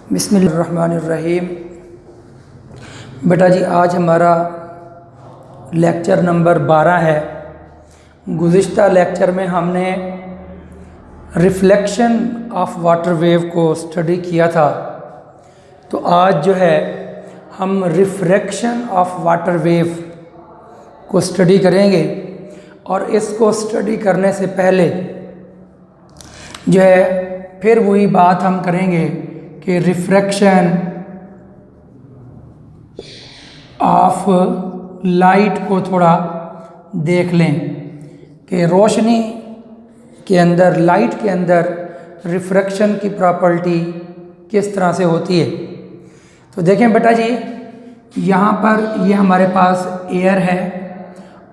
बिस्मिल्लाहिर्रहमानिर्रहीम। बेटा जी, आज हमारा लेक्चर नंबर 12 है। गुज़िश्ता लेक्चर में हमने रिफ्लेक्शन ऑफ वाटर वेव को स्टडी किया था। तो आज जो है हम रिफ्रैक्शन ऑफ वाटर वेव को स्टडी करेंगे, और इसको स्टडी करने से पहले जो है फिर वही बात हम करेंगे कि रिफ्रैक्शन ऑफ लाइट को थोड़ा देख लें कि रोशनी के अंदर, लाइट के अंदर रिफ्रैक्शन की प्रॉपर्टी किस तरह से होती है। तो देखें बेटा जी, यहाँ पर ये हमारे पास एयर है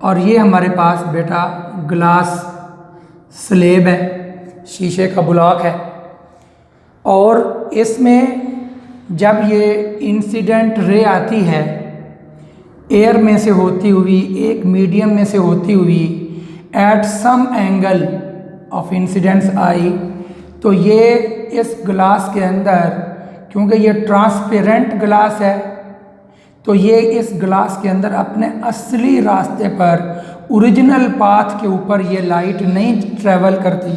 और ये हमारे पास बेटा ग्लास स्लेब है, शीशे का ब्लॉक है। और इसमें जब ये इंसिडेंट रे आती है एयर में से होती हुई, एक मीडियम में से होती हुई, at some angle of incidence I, तो ये इस ग्लास के अंदर, क्योंकि ये ट्रांसपेरेंट ग्लास है, तो ये इस ग्लास के अंदर अपने असली रास्ते पर, ओरिजिनल पाथ के ऊपर ये लाइट नहीं ट्रैवल करती,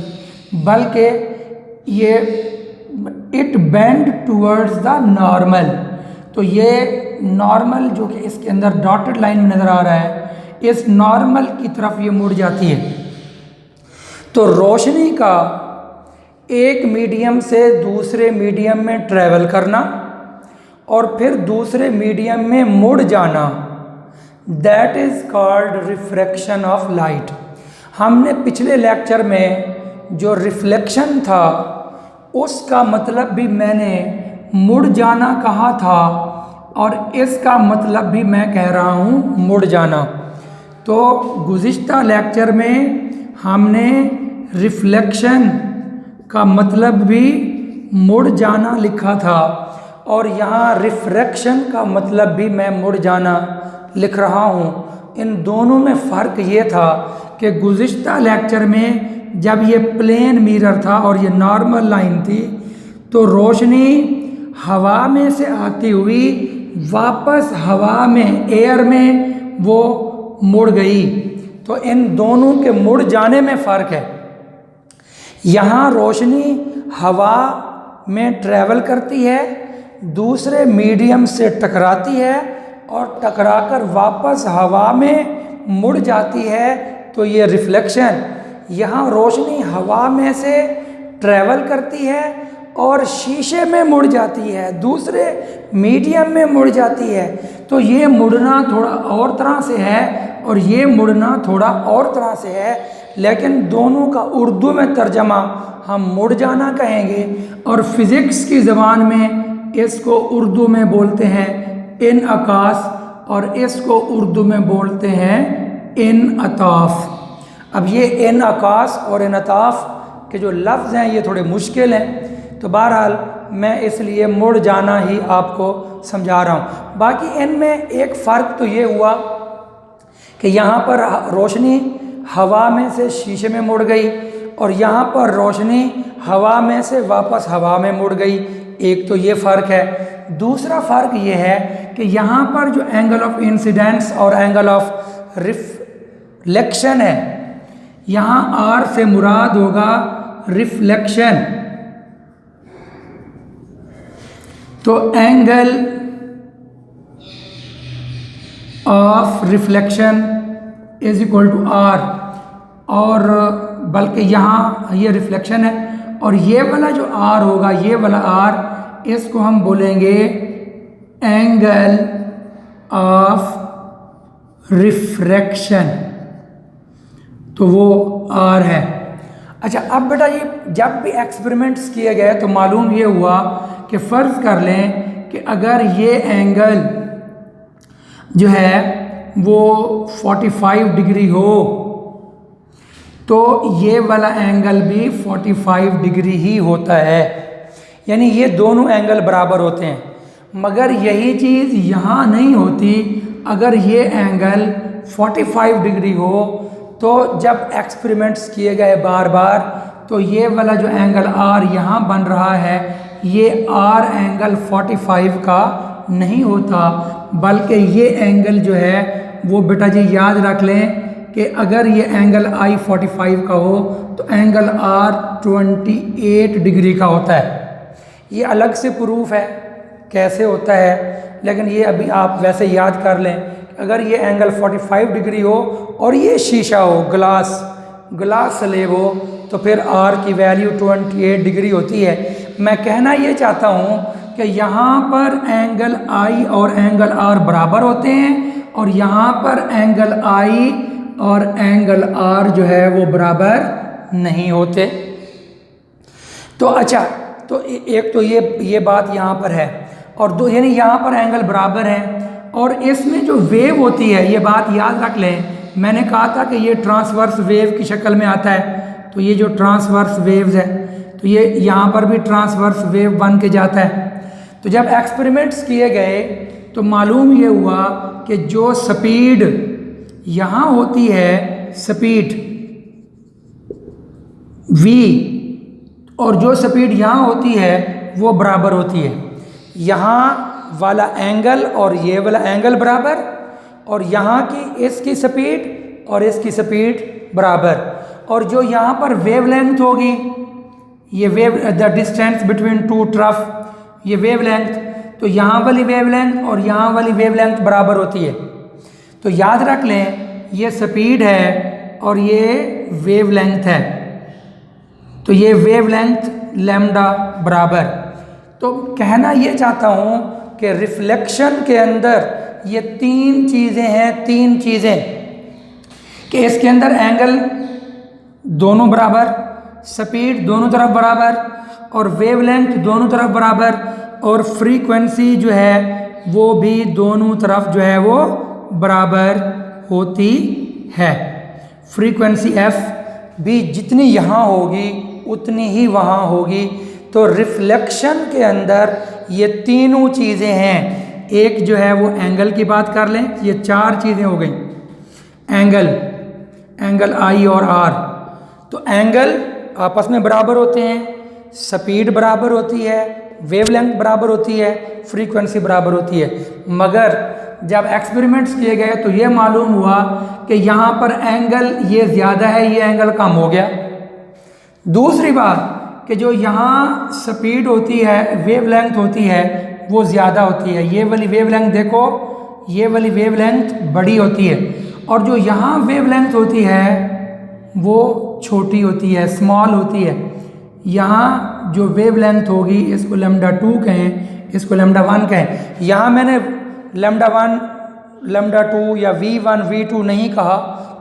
बल्कि ये it bend towards the normal. तो ये नॉर्मल जो कि इसके अंदर डॉटेड लाइन में नज़र आ रहा है, इस नॉर्मल की तरफ ये मुड़ जाती है। तो रोशनी का एक मीडियम से दूसरे मीडियम में ट्रैवल करना और फिर दूसरे मीडियम में मुड़ जाना, that is called refraction of light. हमने पिछले लेक्चर में जो रिफ्लेक्शन था उसका मतलब भी मैंने मुड़ जाना कहा था, और इसका मतलब भी मैं कह रहा हूँ मुड़ जाना। तो गुज़िश्ता लेक्चर में हमने रिफ्लेक्शन का मतलब भी मुड़ जाना लिखा था, और यहाँ रिफ्रैक्शन का मतलब भी मैं मुड़ जाना लिख रहा हूँ। इन दोनों में फ़र्क ये था कि गुज़िश्ता लेक्चर में जब ये प्लेन मिरर था और ये नॉर्मल लाइन थी, तो रोशनी हवा में से आती हुई वापस हवा में, एयर में वो मुड़ गई। तो इन दोनों के मुड़ जाने में फ़र्क है। यहाँ रोशनी हवा में ट्रैवल करती है, दूसरे मीडियम से टकराती है और टकराकर वापस हवा में मुड़ जाती है, तो ये रिफ्लेक्शन। यहाँ रोशनी हवा में से ट्रैवल करती है और शीशे में मुड़ जाती है, दूसरे मीडियम में मुड़ जाती है। तो ये मुड़ना थोड़ा और तरह से है और ये मुड़ना थोड़ा और तरह से है, लेकिन दोनों का उर्दू में तर्जमा हम मुड़ जाना कहेंगे, और फिज़िक्स की ज़बान में इसको उर्दू में बोलते हैं इनअकास, और इसको उर्दू में बोलते हैं इनअताफ़। अब ये इनअकास और इनअताफ़ के जो लफ्ज़ हैं ये थोड़े मुश्किल हैं, तो बहरहाल मैं इसलिए मुड़ जाना ही आपको समझा रहा हूँ। बाकी इनमें एक फ़र्क तो ये हुआ कि यहाँ पर रोशनी हवा में से शीशे में मुड़ गई, और यहाँ पर रोशनी हवा में से वापस हवा में मुड़ गई। एक तो ये फ़र्क है। दूसरा फ़र्क ये है कि यहाँ पर जो एंगल ऑफ इंसिडेंस और एंगल ऑफ रिफ्लेक्शन है, यहाँ आर से मुराद होगा रिफ्लेक्शन। तो angle of reflection is equal to R, और बल्कि यहाँ ये रिफ्लेक्शन है, और ये वाला जो आर होगा, ये वाला आर, इसको हम बोलेंगे एंगल ऑफ रिफ्रैक्शन। तो वो आर है। अच्छा, अब बेटा ये जब भी एक्सपेरिमेंट्स किए गए तो मालूम ये हुआ कि फ़र्ज़ कर लें कि अगर ये एंगल जो है वो 45 डिग्री हो, तो ये वाला एंगल भी 45 डिग्री ही होता है, यानी ये दोनों एंगल बराबर होते हैं। मगर यही चीज़ यहाँ नहीं होती। अगर ये एंगल 45 डिग्री हो, तो जब एक्सपेरिमेंट्स किए गए बार बार, तो ये वाला जो एंगल आर यहाँ बन रहा है, ये आर एंगल 45 का नहीं होता, बल्कि ये एंगल जो है वो बेटा जी याद रख लें कि अगर ये एंगल आई 45 का हो तो एंगल आर 28 डिग्री का होता है। ये अलग से प्रूफ है कैसे होता है, लेकिन ये अभी आप वैसे याद कर लें। अगर ये एंगल 45 डिग्री हो और ये शीशा हो, ग्लास स्लेब हो, तो फिर आर की वैल्यू 28 डिग्री होती है। मैं कहना ये चाहता हूँ कि यहाँ पर एंगल आई और एंगल आर बराबर होते हैं और यहाँ पर एंगल आई और एंगल आर जो है वो बराबर नहीं होते। तो अच्छा, तो एक तो ये बात यहाँ पर है, और दो यानी यहाँ पर एंगल बराबर है। और इसमें जो वेव होती है, ये बात याद रख लें, मैंने कहा था कि ये ट्रांसवर्स वेव की शक्ल में आता है। तो ये जो ट्रांसवर्स वेव्स है, तो ये यहाँ पर भी ट्रांसवर्स वेव बन के जाता है। तो जब एक्सपेरिमेंट्स किए गए तो मालूम ये हुआ कि जो स्पीड यहाँ होती है, स्पीड v, और जो स्पीड यहाँ होती है वो बराबर होती है। यहाँ वाला एंगल और ये वाला एंगल बराबर, और यहाँ की इसकी स्पीड और इसकी स्पीड बराबर। और जो यहाँ पर वेवलेंथ होगी, ये the distance between two trough, ये वेवलेंथ, तो यहाँ वाली वेवलेंथ और यहाँ वाली वेवलेंथ बराबर होती है। तो याद रख लें, ये स्पीड है और ये वेवलेंथ है, तो ये वेवलेंथ लैम्डा बराबर। तो कहना ये चाहता हूँ कि रिफ्लेक्शन के अंदर ये तीन चीज़ें कि इसके अंदर एंगल दोनों बराबर, स्पीड दोनों तरफ बराबर, और वेवलेंथ दोनों तरफ बराबर, और फ्रीक्वेंसी जो है वो भी दोनों तरफ जो है वो बराबर होती है। फ्रीक्वेंसी f भी जितनी यहाँ होगी उतनी ही वहाँ होगी। तो रिफ्लेक्शन के अंदर ये तीनों चीज़ें हैं। एक जो है वो एंगल की बात कर लें, ये चार चीज़ें हो गई, एंगल आई और आर। तो एंगल आपस में बराबर होते हैं, स्पीड बराबर होती है, वेवलेंथ बराबर होती है, फ्रीक्वेंसी बराबर होती है। मगर जब एक्सपेरिमेंट्स किए गए तो ये मालूम हुआ कि यहाँ पर एंगल ये ज़्यादा है, ये एंगल कम हो गया। दूसरी बात कि जो यहाँ स्पीड होती है, वेवलेंथ होती है, वो ज़्यादा होती है। ये वाली वेवलेंथ देखो, ये वाली वेवलेंथ बड़ी होती है, और जो यहाँ वेवलेंथ होती है वो छोटी होती है, स्मॉल होती है। यहाँ जो वेवलेंथ होगी इसको लैम्डा 2 कहें, इसको लैम्डा 1 कहें। यहाँ मैंने लैम्डा 1, लैम्डा 2 या V1 V2 नहीं कहा,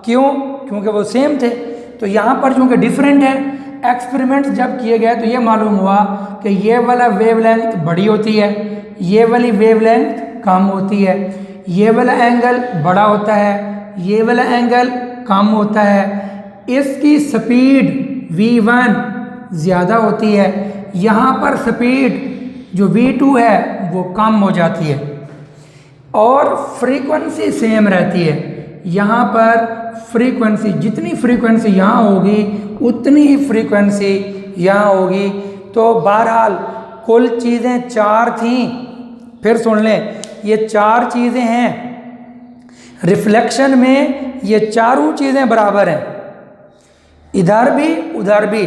क्यों? क्योंकि वो सेम थे। तो यहाँ पर चूँकि डिफरेंट है, एक्सपेरिमेंट्स जब किए गए तो ये मालूम हुआ कि ये वाला वेवलेंथ बड़ी होती है, ये वाली वेवलेंथ कम होती है, ये वाला एंगल बड़ा होता है, ये वाला एंगल कम होता है। इसकी स्पीड V1 ज़्यादा होती है, यहाँ पर स्पीड जो V2 है वो कम हो जाती है, और फ्रीक्वेंसी सेम रहती है। यहाँ पर फ्रीक्वेंसी, जितनी फ्रीक्वेंसी यहाँ होगी उतनी ही फ्रीक्वेंसी यहाँ होगी। तो बहरहाल कुल चीज़ें चार थीं। फिर सुन लें, ये चार चीज़ें हैं। रिफ्लेक्शन में ये चारों चीज़ें बराबर हैं, इधर भी उधर भी।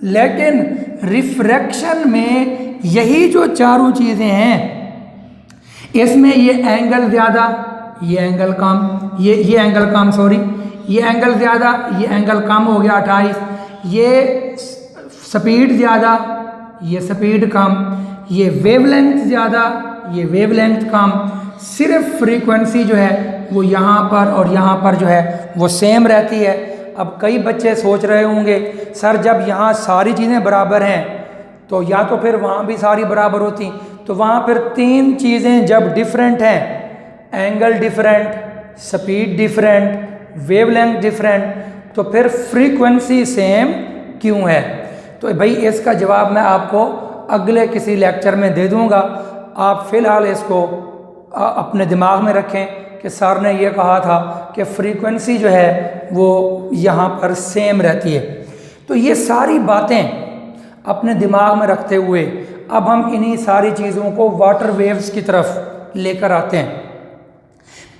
लेकिन रिफ्रैक्शन में यही जो चारों चीज़ें हैं, इसमें ये एंगल ज़्यादा, ये एंगल कम, ये एंगल कम, सॉरी, ये एंगल ज़्यादा, ये एंगल कम हो गया 28, ये स्पीड ज़्यादा, ये स्पीड कम, ये वेवलेंथ ज़्यादा, ये वेवलेंथ कम। सिर्फ फ्रीक्वेंसी जो है वो यहाँ पर और यहाँ पर जो है वो सेम रहती है। अब कई बच्चे सोच रहे होंगे, सर जब यहाँ सारी चीज़ें बराबर हैं तो या तो फिर वहाँ भी सारी बराबर होती, तो वहाँ फिर तीन चीज़ें जब डिफरेंट हैं, angle different, speed different, wavelength different, तो फिर फ्रीक्वेंसी सेम क्यों है? तो भाई इसका जवाब मैं आपको अगले किसी लेक्चर में दे दूंगा। आप फ़िलहाल इसको अपने दिमाग में रखें कि सर ने ये कहा था कि फ्रीक्वेंसी जो है वो यहाँ पर सेम रहती है। तो ये सारी बातें अपने दिमाग में रखते हुए अब हम इन्हीं सारी चीज़ों को वाटर वेव्स की तरफ लेकर आते हैं।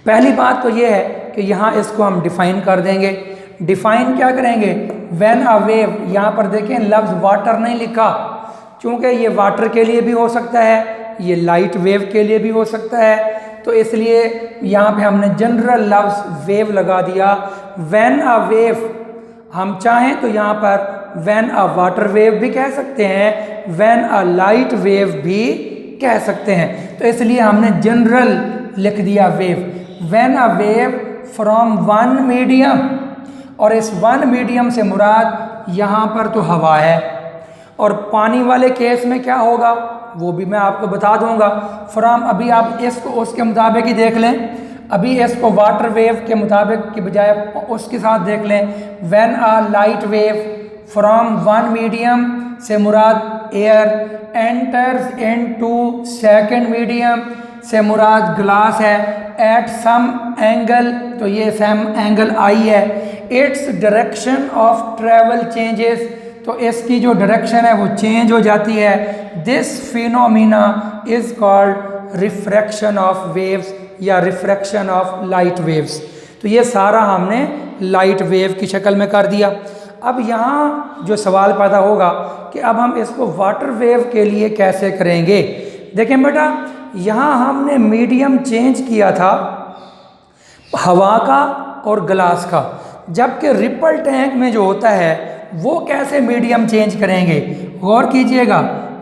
पहली बात तो ये है कि यहाँ इसको हम डिफ़ाइन कर देंगे। डिफ़ाइन क्या करेंगे? व्हेन अ वेव, यहाँ पर देखें लफ्ज़ वाटर नहीं लिखा, क्योंकि ये वाटर के लिए भी हो सकता है, ये लाइट वेव के लिए भी हो सकता है, तो इसलिए यहाँ पे हमने जनरल लफ्ज़ वेव लगा दिया। व्हेन अ वेव, हम चाहें तो यहाँ पर व्हेन अ वाटर वेव भी कह सकते हैं, व्हेन अ लाइट वेव भी कह सकते हैं, तो इसलिए हमने जनरल लिख दिया wave. When a wave from one medium, और इस वन मीडियम से मुराद यहाँ पर तो हवा है, और पानी वाले केस में क्या होगा वो भी मैं आपको बता दूंगा। फ्रॉम, अभी आप इसको उसके मुताबिक ही देख लें, अभी इसको वाटर वेव के मुताबिक के बजाय उसके साथ देख लें। When a light wave from one medium से मुराद air, enters into second medium से मुराद ग्लास है, एट सम एंगल, तो ये सम एंगल आई है, its direction of travel changes, तो इसकी जो डायरेक्शन है वो चेंज हो जाती है। This phenomena is called refraction of waves या रिफ्रैक्शन ऑफ लाइट वेव्स। तो ये सारा हमने लाइट वेव की शक्ल में कर दिया। अब यहाँ जो सवाल पैदा होगा कि अब हम इसको वाटर वेव के लिए कैसे करेंगे। देखें बेटा, यहाँ हमने मीडियम चेंज किया था हवा का और ग्लास का, जबकि रिपल टैंक में जो होता है वो कैसे मीडियम चेंज करेंगे। गौर कीजिएगा,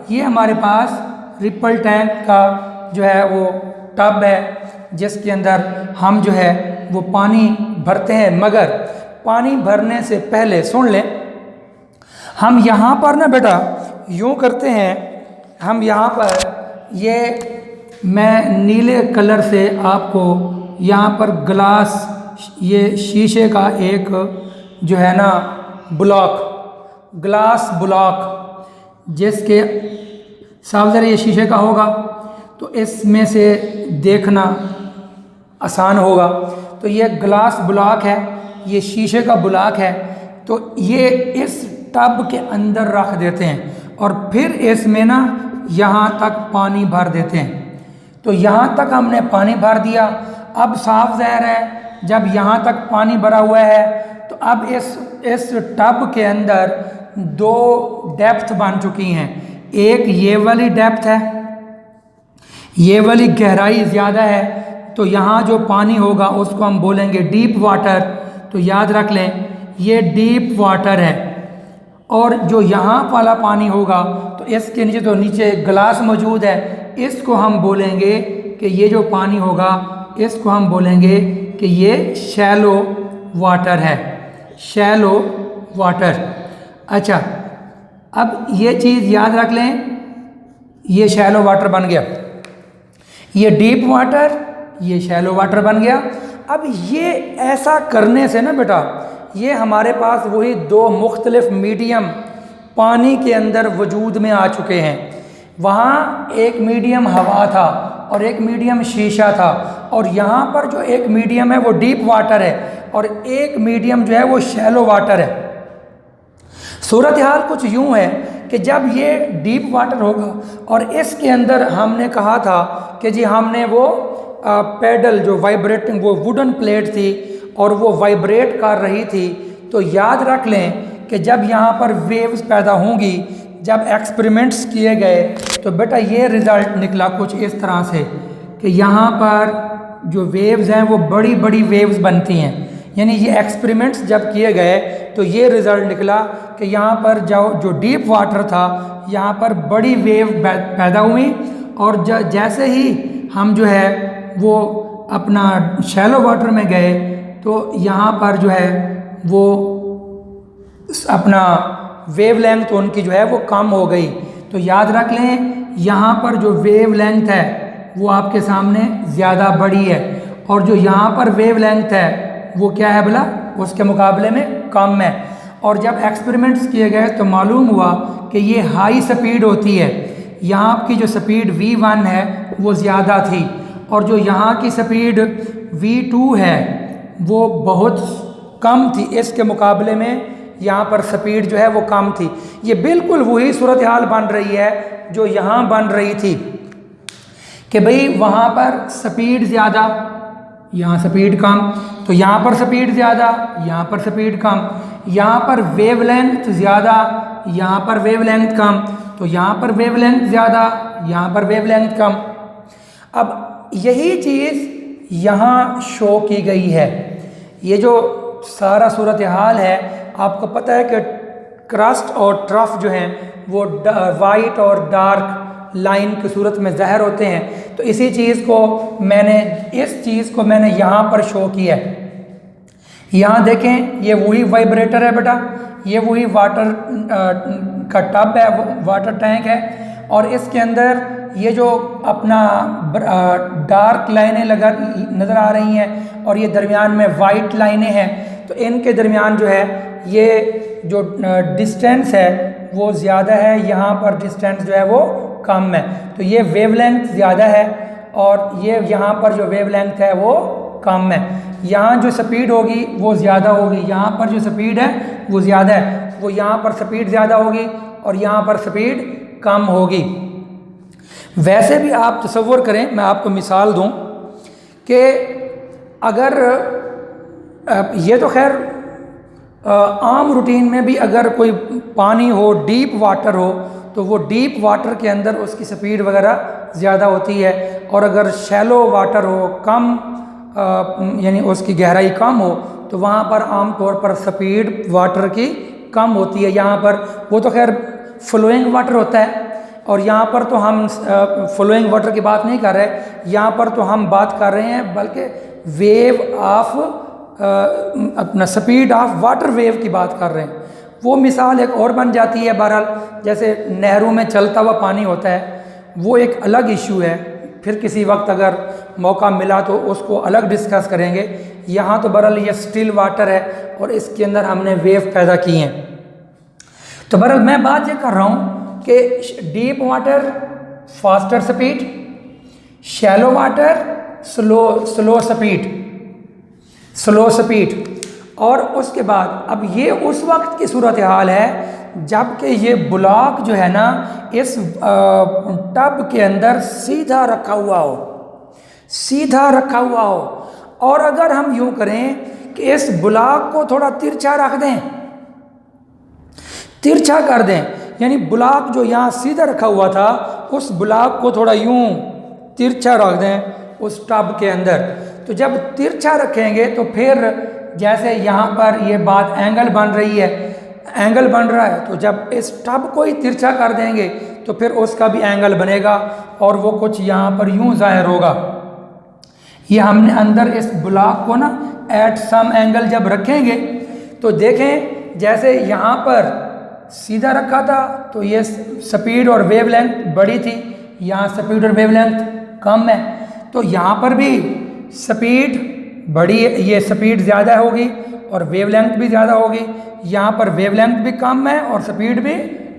ये हमारे पास रिपल टैंक का जो है वो टब है जिसके अंदर हम जो है वो पानी भरते हैं, मगर पानी भरने से पहले सुन लें, हम यहाँ पर ना बेटा यूँ करते हैं, हम यहाँ पर ये मैं नीले कलर से आपको यहाँ पर ग्लास, ये शीशे का एक जो है ना ब्लॉक, ग्लास ब्लॉक, जिसके साफ ज़रा ये शीशे का होगा तो इसमें से देखना आसान होगा। तो ये ग्लास ब्लॉक है, ये शीशे का ब्लॉक है, तो ये इस टब के अंदर रख देते हैं और फिर इसमें ना यहाँ तक पानी भर देते हैं। तो यहाँ तक हमने पानी भर दिया। अब साफ ज़ाहिर है जब यहाँ तक पानी भरा हुआ है तो अब इस टब के अंदर दो डेप्थ बन चुकी हैं। एक ये वाली डेप्थ है, ये वाली गहराई ज़्यादा है, तो यहाँ जो पानी होगा उसको हम बोलेंगे डीप वाटर। तो याद रख लें ये डीप वाटर है। और जो यहाँ वाला पानी होगा तो इसके नीचे, तो नीचे ग्लास मौजूद है, इसको हम बोलेंगे कि ये जो पानी होगा इसको हम बोलेंगे कि ये शैलो वाटर है, शैलो वाटर। अच्छा, अब ये चीज़ याद रख लें, ये शैलो वाटर बन गया, ये डीप वाटर, ये शैलो वाटर बन गया। अब ये ऐसा करने से ना बेटा, ये हमारे पास वही दो मुख्तलिफ मीडियम पानी के अंदर वजूद में आ चुके हैं। वहाँ एक मीडियम हवा था और एक मीडियम शीशा था, और यहाँ पर जो एक मीडियम है वो डीप वाटर है और एक मीडियम जो है वो शैलो वाटर है। सूरत हाल कुछ यूँ है कि जब ये डीप वाटर होगा और इसके अंदर हमने कहा था कि जी हमने वो पैडल जो वाइब्रेटिंग, वो वुडन प्लेट थी और वो वाइब्रेट कर रही थी, तो याद रख लें कि जब यहाँ पर वेव्स पैदा होंगी, जब एक्सपेरिमेंट्स किए गए तो बेटा ये रिज़ल्ट निकला कुछ इस तरह से कि यहाँ पर जो वेव्स हैं वो बड़ी बड़ी वेव्स बनती हैं। यानी ये एक्सपेरिमेंट्स जब किए गए तो ये रिज़ल्ट निकला कि यहाँ पर जो डीप वाटर था यहाँ पर बड़ी वेव पैदा हुई, और जैसे ही हम जो है वो अपना शैलो वाटर में गए तो यहाँ पर जो है वो अपना वेव लेंथ उनकी जो है वो कम हो गई। तो याद रख लें यहाँ पर जो वेव लेंथ है वो आपके सामने ज़्यादा बड़ी है, और जो यहाँ पर वेव लेंथ है वो क्या है भला, उसके मुकाबले में कम है। और जब एक्सपेरिमेंट्स किए गए तो मालूम हुआ कि ये हाई स्पीड होती है, यहाँ की जो स्पीड v1 है वो ज़्यादा थी, और जो यहाँ की स्पीड v2 है वो बहुत कम थी, इसके मुकाबले में यहाँ पर स्पीड जो है वो कम थी। ये बिल्कुल वही सूरत हाल बन रही है जो यहाँ बन रही थी कि भाई वहाँ पर स्पीड ज़्यादा, यहाँ स्पीड कम, तो यहाँ पर स्पीड ज़्यादा, यहाँ पर स्पीड कम, यहाँ पर वेवलेंथ ज़्यादा, यहाँ पर वेवलेंथ कम, तो यहाँ पर वेवलेंथ ज़्यादा, यहाँ पर वेवलेंथ कम। अब यही चीज़ यहाँ शो की गई है। ये जो सारा सूरत हाल है, आपको पता है कि क्रस्ट और ट्रफ जो हैं वो वाइट और डार्क लाइन की सूरत में ज़ाहिर होते हैं। तो इसी चीज़ को इस चीज़ को मैंने यहाँ पर शो किया है। यहाँ देखें, ये वही वाइब्रेटर है बेटा, ये वही वाटर का टब है, वाटर टैंक है, और इसके अंदर ये जो अपना डार्क लाइनें नज़र आ रही हैं और ये दरमियान में वाइट लाइनें हैं। तो इनके दरमियान जो है ये जो डिस्टेंस है वो ज़्यादा है, यहाँ पर डिस्टेंस जो है वो कम है। तो ये वेवलेंथ ज़्यादा है और ये यहाँ पर जो वेवलेंथ है वो कम है। यहाँ जो स्पीड होगी वो ज़्यादा होगी, यहाँ पर जो स्पीड है वो ज़्यादा है, वो यहाँ पर स्पीड ज़्यादा होगी और यहाँ पर स्पीड कम होगी। वैसे भी आप तसव्वुर करें, मैं आपको मिसाल दूं कि अगर ये तो खैर आम रूटीन में भी अगर कोई पानी हो, डीप वाटर हो, तो वो डीप वाटर के अंदर उसकी स्पीड वगैरह ज़्यादा होती है, और अगर शैलो वाटर हो, कम यानी उसकी गहराई कम हो, तो वहाँ पर आम तौर पर स्पीड वाटर की कम होती है। यहाँ पर वो तो खैर फ्लोइंग वाटर होता है, और यहाँ पर तो हम फ्लोइंग वाटर की बात नहीं कर रहे, यहाँ पर तो हम बात कर रहे हैं बल्कि वेव ऑफ अपना स्पीड ऑफ वाटर वेव की बात कर रहे हैं। वो मिसाल एक और बन जाती है। बहरहाल जैसे नहरों में चलता हुआ पानी होता है, वो एक अलग इशू है, फिर किसी वक्त अगर मौका मिला तो उसको अलग डिस्कस करेंगे। यहाँ तो बहरहाल ये स्टिल वाटर है और इसके अंदर हमने वेव पैदा की हैं। तो बहरहाल मैं बात ये कर रहा हूँ कि deep water faster speed, shallow water slow speed, और उसके बाद अब ये उस वक्त की सूरत हाल है जबकि ये ब्लॉक जो है ना इस टब के अंदर सीधा रखा हुआ हो, और अगर हम यूँ करें कि इस ब्लॉक को थोड़ा तिरछा रख दें, तिरछा कर दें, यानी ब्लॉक जो यहाँ सीधा रखा हुआ था उस ब्लॉक को थोड़ा यूँ तिरछा रख दें उस टब के अंदर, तो जब तिरछा रखेंगे तो फिर जैसे यहाँ पर ये बात एंगल बन रहा है, तो जब इस टब को ही तिरछा कर देंगे तो फिर उसका भी एंगल बनेगा और वो कुछ यहाँ पर यूँ ज़ाहिर होगा। ये हमने अंदर इस ब्लॉक को ना एट सम एंगल जब रखेंगे तो देखें जैसे यहाँ पर सीधा रखा था तो ये स्पीड और वेवलेंथ बड़ी थी, यहाँ स्पीड और वेवलेंथ कम है, तो यहाँ पर भी स्पीड बड़ी, ये स्पीड ज़्यादा होगी और वेवलेंथ भी ज़्यादा होगी, यहाँ पर वेवलेंथ भी कम है और स्पीड भी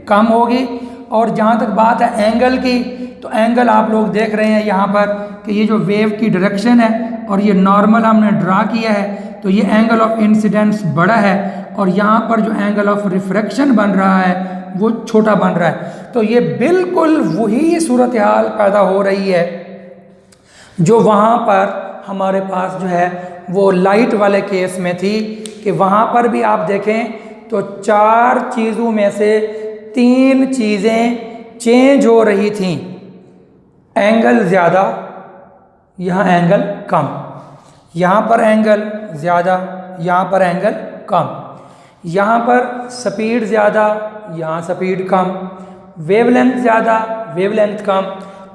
कम होगी। और जहाँ तक बात है एंगल की, तो एंगल आप लोग देख रहे हैं यहाँ पर कि ये जो वेव की डायरेक्शन है और ये नॉर्मल हमने ड्रा किया है, तो ये एंगल ऑफ इंसिडेंस बड़ा है और यहाँ पर जो एंगल ऑफ रिफ्रैक्शन बन रहा है वो छोटा बन रहा है। तो ये बिल्कुल वही सूरत हाल पैदा हो रही है जो वहाँ पर हमारे पास जो है वो लाइट वाले केस में थी, कि वहाँ पर भी आप देखें तो 4 चीज़ों में से 3 चीज़ें चेंज हो रही थीं। एंगल ज़्यादा, यहाँ एंगल कम, यहाँ पर एंगल ज़्यादा, यहाँ पर एंगल कम, यहाँ पर स्पीड ज़्यादा, यहाँ स्पीड कम, वेवलेंथ ज़्यादा, वेवलेंथ कम,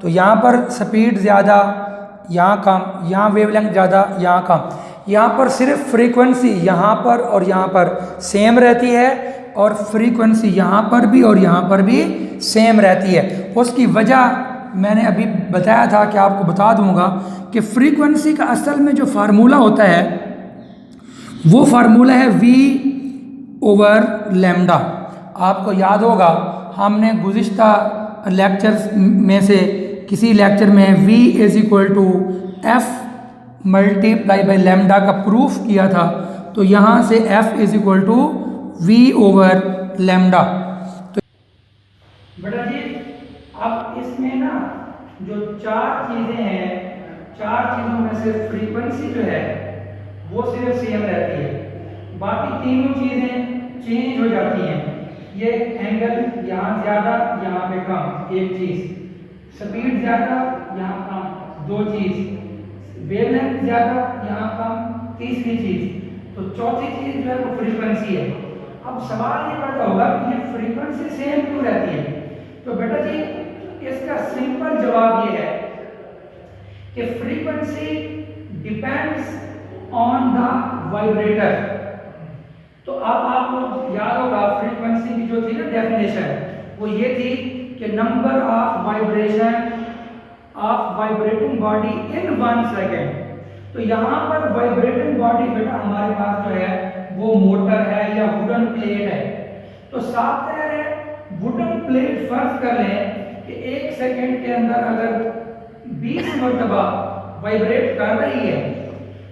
तो यहाँ पर स्पीड ज़्यादा, यहाँ कम, यहाँ वेवलेंथ ज़्यादा, यहाँ कम। यहाँ पर सिर्फ फ्रीक्वेंसी यहाँ पर और यहाँ पर सेम रहती है और फ्रीक्वेंसी यहाँ पर भी और यहाँ पर भी सेम रहती है। उसकी वजह मैंने अभी बताया था कि आपको बता दूंगा कि फ्रीक्वेंसी का असल में जो फार्मूला होता है वो फार्मूला है V/λ। आपको याद होगा हमने गुज़िश्ता लेक्चर्स में से किसी लेक्चर में V = F × λ का प्रूफ किया था, तो यहाँ से F = V/λ। तो बेटा जी अब इसमें ना जो चार चीजें हैं, चार चीजों में से फ्रीक्वेंसी जो है वो सिर्फ सेम रहती है, बाकी तीनों चीजें चेंज हो जाती हैं। ये एंगल यहाँ ज्यादा यहाँ पे कम, एक चीज, स्पीड ज्यादा यहाँ कम, दो चीज, वेवलेंथ ज्यादा यहाँ कम, तीसरी चीज, तो चौथी चीज जो है वो फ्रीक्वेंसी है। अब सवाल ये पैदा होगा कि ये फ्रीक्वेंसी सेम क्यों रहती है? तो बेटा जी इसका सिंपल जवाब ये है कि frequency depends on the vibrator. तो अब आपको याद होगा फ्रीक्वेंसी की जो थी ना डेफिनेशन, वो ये थी कि number of vibration of vibrating body in 1 second. तो यहाँ पर वाइब्रेटिंग बॉडी बेटा हमारे पास जो है वो मोटर है या वुडन प्लेट है। तो साफ है वुडन प्लेट फर्ज कर लें कि 1 सेकेंड के अंदर अगर 20 मरतबा वाइब्रेट कर रही है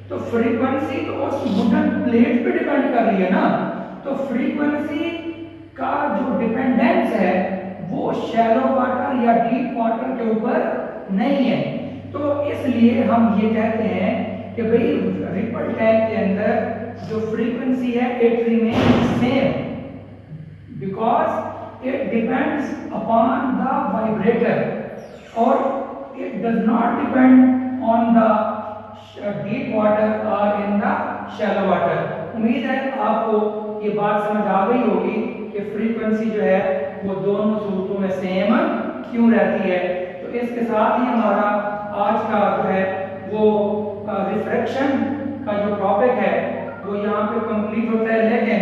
तो फ्रीक्वेंसी तो उस वुडन प्लेट पे डिपेंड कर रही है ना। तो फ्रीक्वेंसी का जो डिपेंडेंस है वो शैलो वाटर या डीप वाटर के ऊपर नहीं है। तो इसलिए हम ये कहते हैं कि भाई रिपल टैंक के अंदर जो फ्रीक्वेंसी है it remains same because it depends upon the vibrator और it does not depend on the deep water और इन द शैलो वाटर। उम्मीद है आपको ये बात समझ आ गई होगी कि फ्रीक्वेंसी जो है वो दोनों सूरतों में सेम क्यों रहती है। तो इसके साथ ही हमारा आज का जो है वो रिफ्रैक्शन का जो टॉपिक है वो यहाँ पे कंप्लीट होता है। लेकिन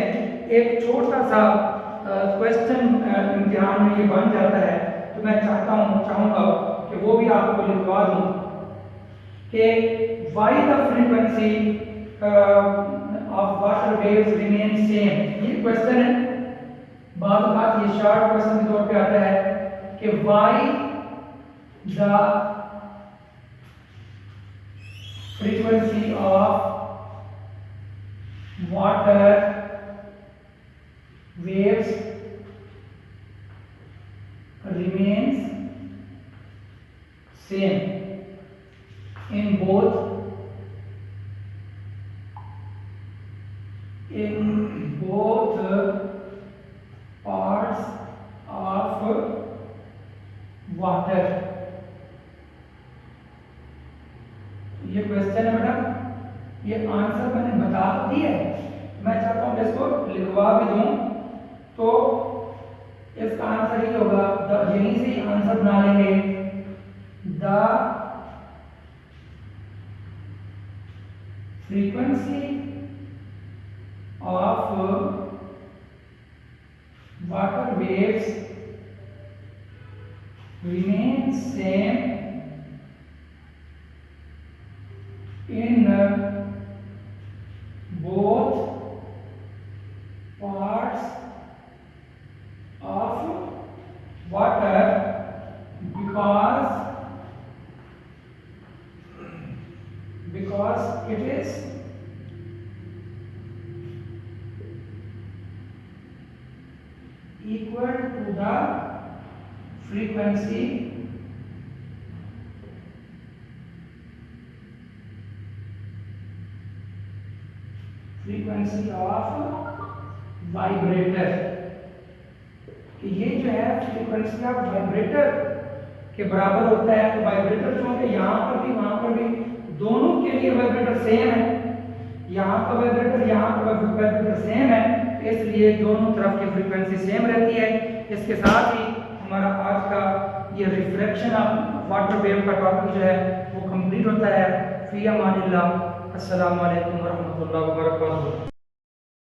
एक छोटा सा क्वेश्चन इम्तिहान में ये बन जाता है, तो मैं चाहूँगा कि वो भी आपको लिखवा दूँ कि why the frequency of water waves remain same. ये क्वेश्चन है, बाद बात ये शॉर्ट क्वेश्चन के तौर पे आता है कि why the frequency of water waves remains same in both parts of water। ये क्वेश्चन है बेटा, ये आंसर मैंने बता दिया है, मैं चाहता हूँ इसको लिखवा भी दूं। तो इसका आंसर ये होगा, यहीं से आंसर बना लेंगे, the frequency of water waves remain same in both parts of water because it is equal to the frequency of vibrator. ये जो है फ्रीक्वेंसी ऑफ वाइब्रेटर के बराबर होता है। तो वाइब्रेटर जो है यहाँ पर भी वहां पर भी दोनों के लिए वाइब्रेटर सेम है, यहाँ का वाइब्रेटर यहाँ का वाइब्रेटर सेम है, तो इसलिए दोनों तरफ की फ्रीक्वेंसी सेम रहती है। इसके साथ ही हमारा आज का ये रिफ्रैक्शन ऑफ वाटर वेव का टॉपिक जो है वो कंप्लीट होता है। फी अमानिल्लाह। अस्सलामु अलैकुम वरहमतुल्लाहि वबरकातुहू।